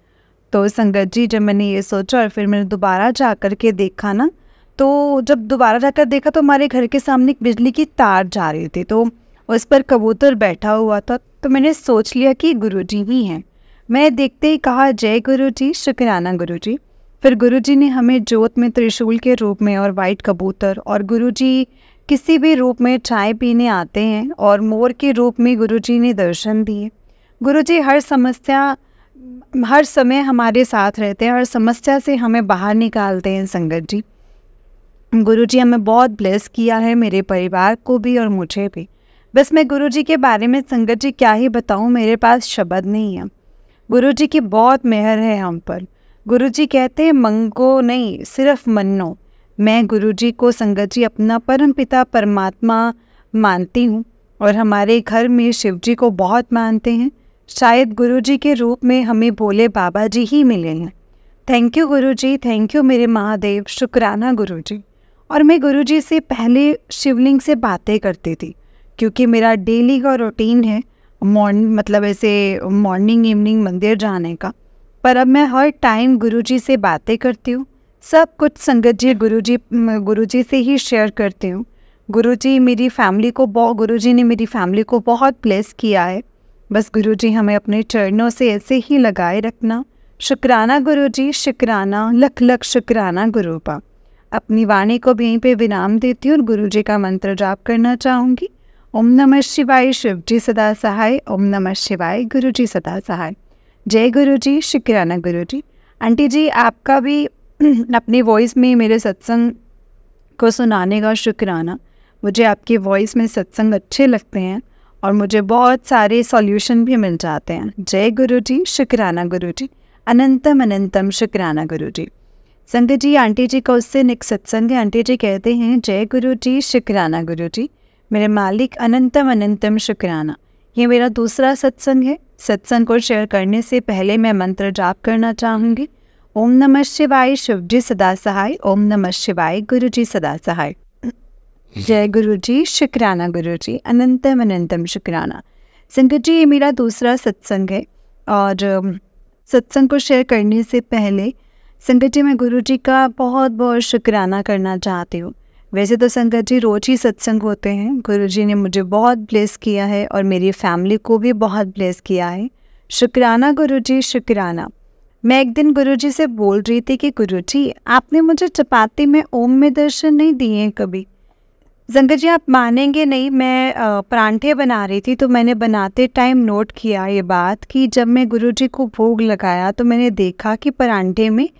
तो संगत जी जब मैंने ये सोचा और फिर मैंने दोबारा जा कर के देखा ना, तो जब दोबारा जाकर देखा तो हमारे घर के सामने एक बिजली की तार जा रही थी, तो उस पर कबूतर बैठा हुआ था। तो मैंने सोच लिया कि गुरुजी ही हैं। मैंने देखते ही कहा जय गुरुजी, शुक्राना गुरुजी। फिर गुरुजी ने हमें जोत में त्रिशूल के रूप में और वाइट कबूतर, और गुरुजी किसी भी रूप में चाय पीने आते हैं, और मोर के रूप में गुरुजी ने दर्शन दिए। गुरुजी हर समय हमारे साथ रहते हैं, हर समस्या से हमें बाहर निकालते हैं संगत जी। गुरुजी हमें बहुत ब्लेस किया है, मेरे परिवार को भी और मुझे भी। बस मैं गुरुजी के बारे में संगत जी क्या ही बताऊं, मेरे पास शब्द नहीं है। गुरुजी की बहुत मेहर है हम पर। गुरुजी कहते हैं मंगो नहीं, सिर्फ मन्नो। मैं गुरुजी को संगत जी अपना परमपिता परमात्मा मानती हूँ, और हमारे घर में शिव जी को बहुत मानते हैं। शायद गुरुजी के रूप में हमें भोले बाबा जी ही मिले हैं। Thank you Guruji, thank you मेरे महादेव, शुक्राना गुरुजी। और मैं गुरुजी से पहले शिवलिंग से बातें करती थी, क्योंकि मेरा डेली का रूटीन है मतलब ऐसे मॉर्निंग इवनिंग मंदिर जाने का। पर अब मैं हर टाइम गुरुजी से बातें करती हूँ, सब कुछ संगत जी गुरुजी से ही शेयर करती हूँ। गुरुजी ने मेरी फैमिली को बहुत ब्लेस किया है। बस गुरुजी हमें अपने चरणों से ऐसे ही लगाए रखना। शुक्राना गुरुजी, शुक्राना, लख लख शुक्राना गुरुपा। अपनी वाणी को भी यहीं पे विराम देती हूँ और गुरुजी का मंत्र जाप करना चाहूँगी। ओम नमः शिवाय, शिव जी सदा सहाय। ओम नमः शिवाय, गुरुजी सदा सहाय। जय गुरुजी, शुक्राना गुरुजी। आंटी जी आपका भी अपनी वॉइस में मेरे सत्संग को सुनाने का शुक्राना। मुझे आपकी वॉइस में सत्संग अच्छे लगते हैं और मुझे बहुत सारे सॉल्यूशन भी मिल जाते हैं। जय गुरुजी, शुक्राना गुरुजी, अनंतम अनंतम शुक्राना गुरुजी। संगत जी आंटी जी का उससे नेक्स्ट सत्संग है। आंटी जी कहते हैं जय गुरुजी, शुक्राना गुरुजी, मेरे मालिक अनंतम अनंतम शुक्राना। ये मेरा दूसरा सत्संग है। सत्संग को शेयर करने से पहले मैं मंत्र जाप करना चाहूँगी। ओम नमः शिवाय, शिव जी सदा सहाय। ओम नमः शिवाय, गुरु जी सदा सहाय। जय गुरु जी, शुक्राना गुरु जी, अनंतम अनंतम शुक्राना। संगत जी ये मेरा दूसरा सत्संग है और सत्संग को शेयर करने से पहले संगत जी मैं गुरु जी का बहुत बहुत शुक्राना करना चाहती हूँ। वैसे तो संगत जी रोज़ ही सत्संग होते हैं। गुरु जी ने मुझे बहुत ब्लेस किया है और मेरी फैमिली को भी बहुत ब्लेस किया है। शुक्राना गुरु जी, शुक्राना। मैं एक दिन गुरुजी से बोल रही थी कि गुरुजी आपने मुझे चपाती में ओम में दर्शन नहीं दिए हैं कभी। संगत जी आप मानेंगे नहीं, मैं परांठे बना रही थी तो मैंने बनाते टाइम नोट किया ये बात कि जब मैं गुरुजी को भोग लगाया तो मैंने देखा कि परांठे में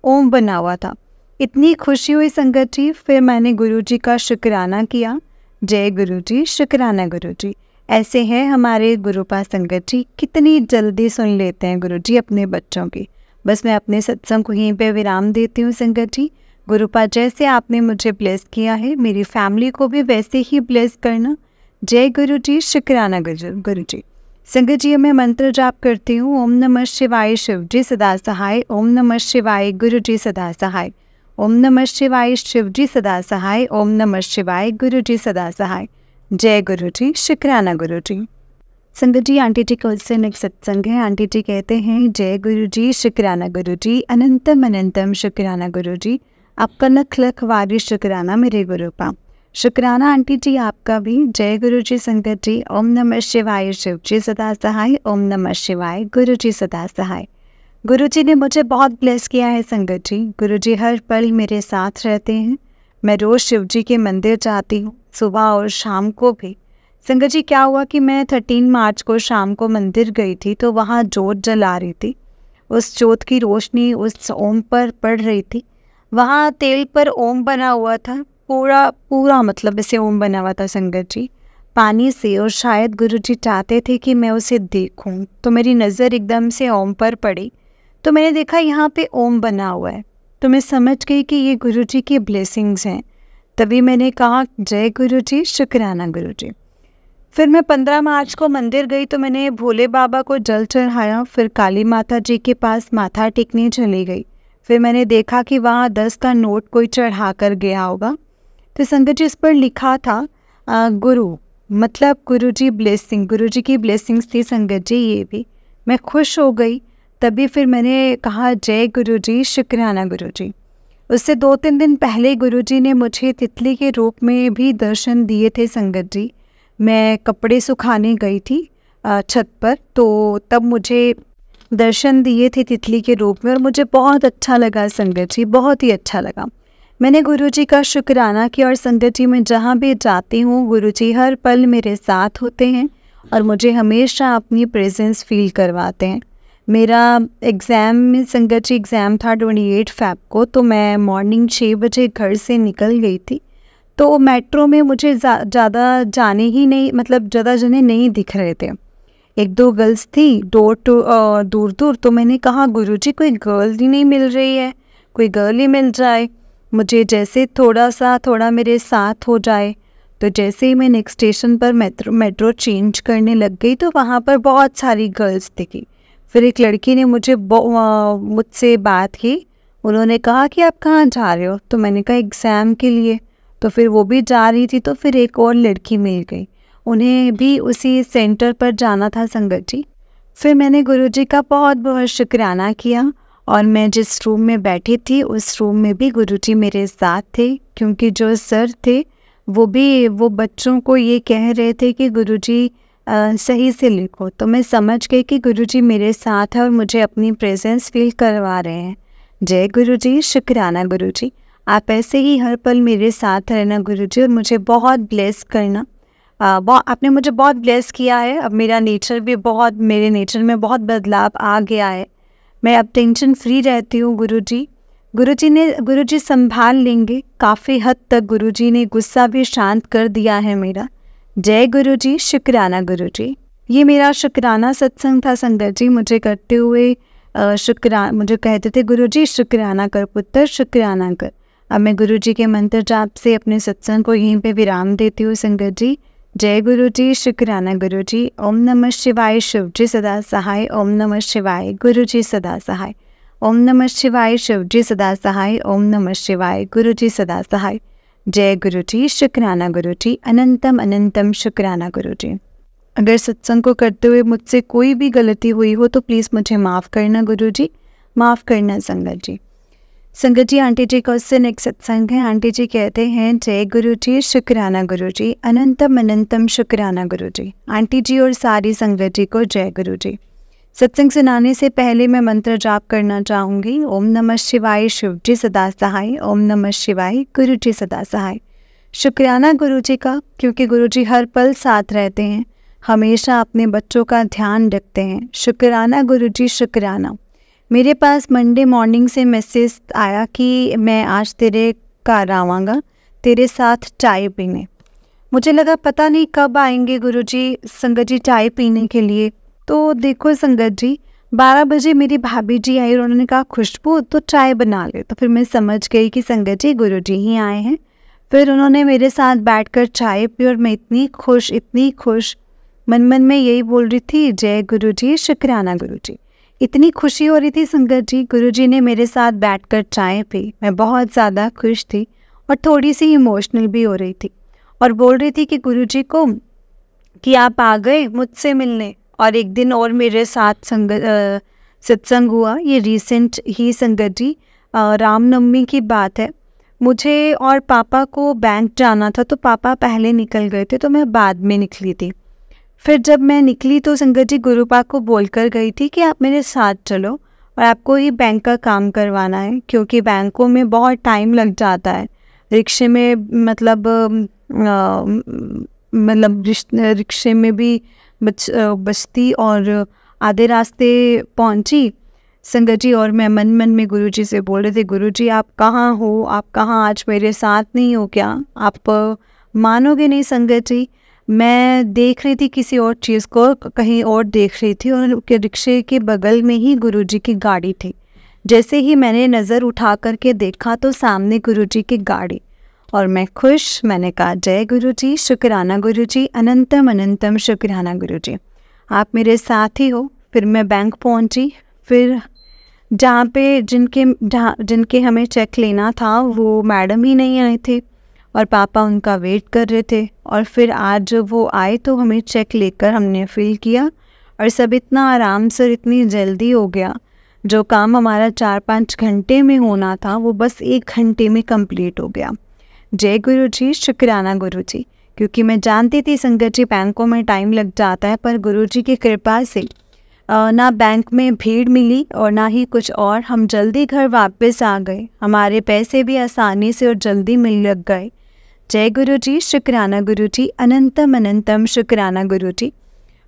ओम बना हुआ था। इतनी खुशी हुई संगत जी, फिर मैंने गुरुजी का शुक्राना किया। जय गुरुजी, शुक्राना गुरुजी। ऐसे हैं हमारे गुरुपा संगत जी, कितनी जल्दी सुन लेते हैं गुरुजी अपने बच्चों की। बस मैं अपने सत्संग को यहीं पे विराम देती हूँ संगत जी। गुरुपा जैसे आपने मुझे ब्लेस किया है मेरी फैमिली को भी वैसे ही ब्लेस करना। जय गुरुजी, शुक्राना गुरुजी। संगत जी, मैं मंत्र जाप करती हूँ। ओम नमः शिवाय शिव जी सदा सहाय, ओम नमः शिवाय गुरु जी सदा सहाय, ओम नमः शिवाय शिव जी सदा सहाय, ओम नमः शिवाय गुरु जी सदा सहाय। जय गुरु जी, शुक्राना गुरु जी। संगत जी, आंटी जी कल से नेक्स्ट सत्संग है। आंटी जी कहते हैं, जय गुरु जी, शुक्राना गुरु जी, अनंतम अनंतम शुक्राना गुरु जी, आपका लख लख वारी शुक्राना मेरे गुरु पा। शुक्राना आंटी जी आपका भी। जय गुरु जी संगत जी। ओम नमः शिवाय शिव जी सदा सहाय, ओम नमः शिवाय गुरु जी सदा सहाय। गुरु जी ने मुझे बहुत ब्लेस किया है संगत जी। गुरु जी हर पल मेरे साथ रहते हैं। मैं रोज़ शिव जी के मंदिर जाती हूँ, सुबह और शाम को भी। संगत जी, क्या हुआ कि मैं 13 मार्च को शाम को मंदिर गई थी, तो वहाँ जोत जला रही थी। उस जोत की रोशनी उस ओम पर पड़ रही थी। वहाँ तेल पर ओम बना हुआ था, पूरा मतलब ऐसे ओम बना हुआ था संगत जी, पानी से। और शायद गुरुजी चाहते थे कि मैं उसे देखूं, तो मेरी नज़र एकदम से ओम पर पड़ी। तो मैंने देखा यहाँ पे ओम बना हुआ है, तो मैं समझ गई कि ये गुरुजी की ब्लेसिंग्स हैं। तभी मैंने कहा, जय गुरुजी, शुक्राना गुरुजी। फिर मैं 15 मार्च को मंदिर गई, तो मैंने भोले बाबा को जल चढ़ाया। फिर काली माता जी के पास माथा टेकने चली गई। फिर मैंने देखा कि वहाँ 10 का नोट कोई चढ़ा कर गया होगा। तो संगत जी, इस पर लिखा था गुरु, मतलब गुरुजी ब्लेसिंग, गुरुजी की ब्लेसिंग्स थी संगत जी ये भी। मैं खुश हो गई। तभी फिर मैंने कहा, जय गुरुजी, शुक्राना गुरुजी। उससे 2-3 दिन पहले गुरुजी ने मुझे तितली के रूप में भी दर्शन दिए थे संगत जी। मैं कपड़े सुखाने गई थी छत पर, तो तब मुझे दर्शन दिए थे तितली के रूप में, और मुझे बहुत अच्छा लगा संगत जी, बहुत ही अच्छा लगा। मैंने गुरुजी का शुक्राना किया। और संगत जी, मैं जहाँ भी जाती हूँ, गुरुजी हर पल मेरे साथ होते हैं और मुझे हमेशा अपनी प्रेजेंस फील करवाते हैं। मेरा एग्ज़ाम में संगत जी, एग्ज़ाम था 28 फ़रवरी को, तो मैं मॉर्निंग 6 बजे घर से निकल गई थी। तो मेट्रो में मुझे ज़्यादा जाने ही नहीं, मतलब ज़्यादा जने नहीं दिख रहे थे। 1-2 गर्ल्स थी दूर दूर। तो मैंने कहा, गुरुजी कोई गर्ल ही नहीं मिल रही है, कोई गर्ल ही मिल जाए, मुझे जैसे थोड़ा मेरे साथ हो जाए। तो जैसे ही मैं नेक्स्ट स्टेशन पर मेट्रो चेंज करने लग गई, तो वहाँ पर बहुत सारी गर्ल्स दिखी। फिर एक लड़की ने मुझसे बात की। उन्होंने कहा कि आप कहाँ जा रहे हो? तो मैंने कहा, एग्ज़ाम के लिए। तो फिर वो भी जा रही थी, तो फिर एक और लड़की मिल गई, उन्हें भी उसी सेंटर पर जाना था संगत जी। फिर मैंने गुरुजी का बहुत बहुत शुक्राना किया। और मैं जिस रूम में बैठी थी, उस रूम में भी गुरुजी मेरे साथ थे, क्योंकि जो सर थे वो बच्चों को ये कह रहे थे कि गुरुजी सही से लिखो। तो मैं समझ गई कि गुरुजी मेरे साथ है और मुझे अपनी प्रेजेंस फील करवा रहे हैं। जय गुरुजी, शुक्राना गुरुजी। आप ऐसे ही हर पल मेरे साथ रहना गुरुजी, और मुझे बहुत ब्लेस करना। आपने मुझे बहुत ब्लेस किया है। अब मेरे नेचर में बहुत बदलाव आ गया है। मैं अब टेंशन फ्री रहती हूँ गुरुजी। गुरुजी संभाल लेंगे। काफ़ी हद तक गुरुजी ने गुस्सा भी शांत कर दिया है मेरा। जय गुरुजी, शुक्राना गुरुजी। ये मेरा शुक्राना सत्संग था संगत जी। मुझे करते हुए मुझे कहते थे, गुरुजी शुक्राना कर पुत्र, शुक्राना कर। अब मैं गुरुजी के मंत्र जाप से अपने सत्संग को यहीं पे विराम देती हूँ संगत जी। जय गुरुजी, शुक्राना गुरुजी। ओम नमः शिवाय शिव जी सदा सहाय, ओम नमः शिवाय गुरुजी सदा सहाय, ओम नमः शिवाय शिव जी सदा सहाय, ओम नमः शिवाय गुरुजी सदा सहाय। जय गुरुजी, शुक्राना गुरुजी, अनंतम अनंतम शुक्राना गुरुजी। अगर सत्संग को करते हुए मुझसे कोई भी गलती हुई हो तो प्लीज़ मुझे माफ़ करना गुरुजी, माफ़ करना संगत जी। संगत जी, आंटी जी का उससे नेक्स्ट सत्संग है। आंटी जी कहते हैं, जय गुरुजी, शुक्राना गुरुजी, अनंतम अनंतम शुक्राना गुरुजी। आंटी जी और सारी संगत जी को जय गुरुजी। सत्संग सुनाने से पहले मैं मंत्र जाप करना चाहूँगी। ओम नमः शिवाय शिव जी सदा सहाय, ओम नमः शिवाय गुरुजी सदा सहाय। शुक्राना गुरुजी का, क्योंकि गुरुजी हर पल साथ रहते हैं, हमेशा अपने बच्चों का ध्यान रखते हैं। शुक्राना गुरुजी, शुक्राना। मेरे पास मंडे मॉर्निंग से मैसेज आया कि मैं आज तेरे घर आवाँगा, तेरे साथ चाय पीने। मुझे लगा पता नहीं कब आएंगे गुरुजी संगत जी चाय पीने के लिए। तो देखो संगत जी, 12 बजे मेरी भाभी जी आई और उन्होंने कहा, खुशबू तो चाय बना ले। तो फिर मैं समझ गई कि संगत जी गुरुजी ही आए हैं। फिर उन्होंने मेरे साथ बैठकर चाय पी और मैं इतनी खुश, मन मन में यही बोल रही थी, जय गुरु जी, शुक्राना गुरु जी। इतनी खुशी हो रही थी संगत जी, गुरु जी ने मेरे साथ बैठकर चाय पी। मैं बहुत ज़्यादा खुश थी और थोड़ी सी इमोशनल भी हो रही थी और बोल रही थी कि गुरु जी को कि आप आ गए मुझसे मिलने और एक दिन और मेरे साथ सत्संग हुआ। ये रिसेंट ही संगत जी रामनवमी की बात है। मुझे और पापा को बैंक जाना था तो पापा पहले निकल गए थे तो मैं बाद में निकली थी। फिर जब मैं निकली तो संगत जी गुरुपा को बोलकर गई थी कि आप मेरे साथ चलो और आपको ही बैंक का काम करवाना है, क्योंकि बैंकों में बहुत टाइम लग जाता है। रिक्शे में मतलब रिक्शे में भी बचती और आधे रास्ते पहुंची संगत जी। और मैं मन मन में गुरु जी से बोल रहे थे, गुरु जी आप कहाँ हो, आप कहाँ, आज मेरे साथ नहीं हो क्या? आप मानोगे नहीं संगत जी, मैं देख रही थी किसी और चीज़ को, कहीं और देख रही थी और रिक्शे के बगल में ही गुरु जी की गाड़ी थी। जैसे ही मैंने नज़र उठा करके देखा तो सामने गुरु जी की गाड़ी और मैं खुश। मैंने कहा, जय गुरु जी, शुक्राना गुरु जी, अनंतम अनंतम शुक्राना गुरु जी, आप मेरे साथ ही हो। फिर मैं बैंक पहुंची। फिर जहाँ पे जिनके हमें चेक लेना था वो मैडम ही नहीं आए थे और पापा उनका वेट कर रहे थे। और फिर आज जब वो आए तो हमें चेक लेकर हमने फिल किया और सब इतना आराम से, इतनी जल्दी हो गया। जो काम हमारा 4-5 घंटे में होना था वो बस 1 घंटे में कंप्लीट हो गया। जय गुरु जी, शुक्राना गुरु जी। क्योंकि मैं जानती थी संगत जी बैंकों में टाइम लग जाता है, पर गुरु जी की कृपा से ना बैंक में भीड़ मिली और ना ही कुछ और। हम जल्दी घर वापस आ गए, हमारे पैसे भी आसानी से और जल्दी मिल लग गए। जय गुरु जी, शुक्राना गुरु जी, अनंतम अनंतम शुक्राना गुरु जी।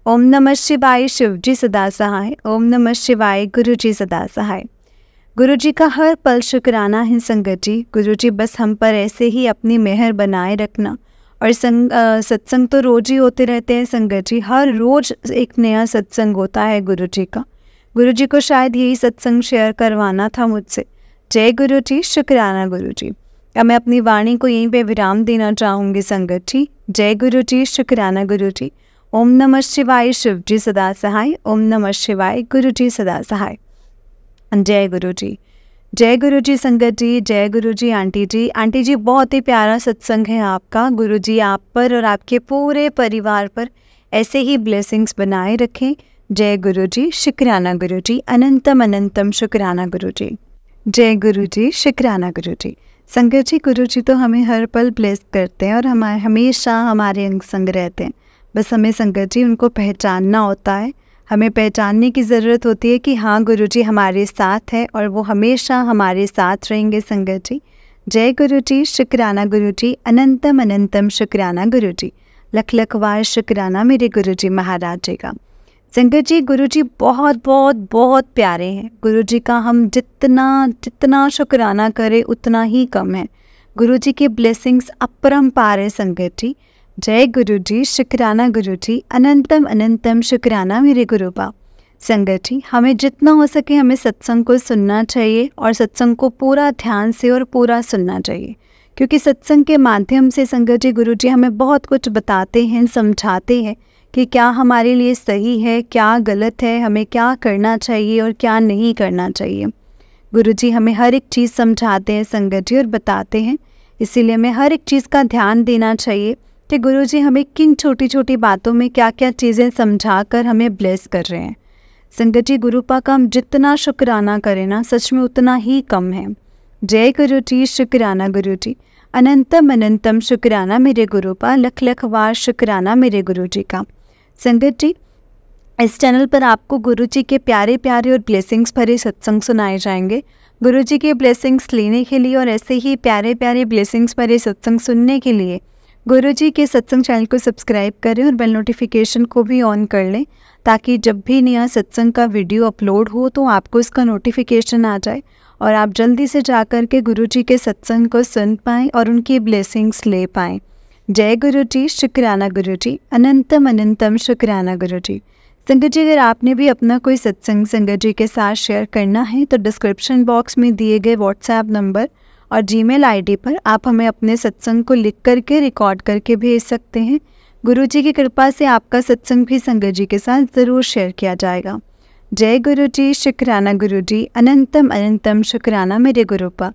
ओम नमः शिवाय, शिव जी सदा सहाय। ओम नमः शिवाय, गुरु जी सदा सहाय। गुरु जी का हर पल शुक्राना है संगत जी। गुरु जी बस हम पर ऐसे ही अपनी मेहर बनाए रखना। और सत्संग तो रोज ही होते रहते हैं संगत जी, हर रोज एक नया सत्संग होता है गुरु जी का। गुरु जी को शायद यही सत्संग शेयर करवाना था मुझसे। जय गुरु जी, शुक्राना गुरु जी। अब मैं अपनी वाणी को यहीं पे विराम देना चाहूँगी संगत जी। जय गुरु जी, शुक्राना गुरु जी। ओम नमः शिवाय, शिव जी सदा सहाय। ओम नमः शिवाय, गुरु जी सदा सहाय। जय गुरु जी, जय गुरु जी संगत जी, जय गुरु जी आंटी जी। आंटी जी बहुत ही प्यारा सत्संग है आपका। गुरु जी आप पर और आपके पूरे परिवार पर ऐसे ही ब्लेसिंग्स बनाए रखें। जय गुरु जी, शुक्राना गुरु जी, अनंतम अनंतम शुक्राना गुरु जी। जय गुरु जी, शुक्राना गुरु जी। संगत जी गुरु जी तो हमें हर पल ब्लेस करते हैं और हमेशा हमारे अंग संग रहते हैं। बस हमें संगत जी उनको पहचानना होता है। हमें पहचानने की ज़रूरत होती है कि हाँ गुरु जी हमारे साथ है और वो हमेशा हमारे साथ रहेंगे संगत जी। जय गुरु जी, शुक्राना गुरु जी, अनंतम अनंतम शुक्राना गुरु जी। लख लख बार शुक्राना मेरे गुरु जी महाराज जी का। संगत जी गुरु जी बहुत बहुत बहुत प्यारे हैं। गुरु जी का हम जितना शुक्राना करें उतना ही कम है। गुरु जी के ब्लेसिंग्स अपरंपार है संगत जी। जय गुरु जी, शुक्राना गुरु जी, अनंतम अनंतम शुक्राना मेरे गुरु बाप। संगत जी हमें जितना हो सके हमें सत्संग को सुनना चाहिए और सत्संग को पूरा ध्यान से और पूरा सुनना चाहिए, क्योंकि सत्संग के माध्यम से संगत जी गुरु जी हमें बहुत कुछ बताते हैं, समझाते हैं कि क्या हमारे लिए सही है, क्या गलत है, हमें क्या करना चाहिए और क्या नहीं करना चाहिए। गुरु जी हमें हर एक चीज़ समझाते हैं संगत जी और बताते हैं, इसीलिए हमें हर एक चीज़ का ध्यान देना चाहिए कि गुरु जी हमें किन छोटी छोटी बातों में क्या क्या चीज़ें समझा कर हमें ब्लेस कर रहे हैं। संगत जी गुरुपा का हम जितना शुक्राना करें ना सच में उतना ही कम है। जय गुरु जी, शुक्राना गुरु जी, अनंतम अनंतम शुक्राना मेरे गुरुपा। लख लख बार शुक्राना मेरे गुरु जी का। संगत जी इस चैनल पर आपको गुरु जी के प्यारे प्यारे और ब्लेसिंग्स भरे सत्संग सुनाए जाएंगे। गुरु जी के ब्लेसिंग्स लेने के लिए और ऐसे ही प्यारे प्यारे ब्लेसिंग्स भरे सत्संग सुनने के लिए गुरु जी के सत्संग चैनल को सब्सक्राइब करें और बेल नोटिफिकेशन को भी ऑन कर लें, ताकि जब भी नया सत्संग का वीडियो अपलोड हो तो आपको इसका नोटिफिकेशन आ जाए और आप जल्दी से जाकर के गुरु जी के सत्संग को सुन पाएँ और उनकी ब्लेसिंग्स ले पाएँ। जय गुरु जी, शुक्राना गुरु जी, अनंतम अनंतम शुक्राना गुरु जी। संगत जी अगर आपने भी अपना कोई सत्संग संगत जी के साथ शेयर करना है तो डिस्क्रिप्शन बॉक्स में दिए गए व्हाट्सएप नंबर और जीमेल आईडी पर आप हमें अपने सत्संग को लिख करके रिकॉर्ड करके भेज सकते हैं। गुरु जी की कृपा से आपका सत्संग भी संगत जी के साथ ज़रूर शेयर किया जाएगा। जय गुरु जी, शुक्राना गुरु जी, अनंतम अनंतम शुक्राना मेरे गुरुपा।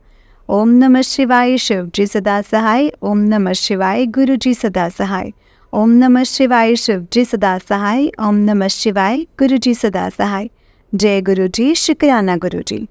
ओम नमः शिवाय, शिव जी सदा सहाय। ओम नमः शिवाय, गुरु जी सदा सहाय। ओम नमः शिवाय, शिव जी सदा सहाय। ओम नमः शिवाय, गुरु जी सदा सहाय। जय गुरु जी, शुक्राना गुरु जी।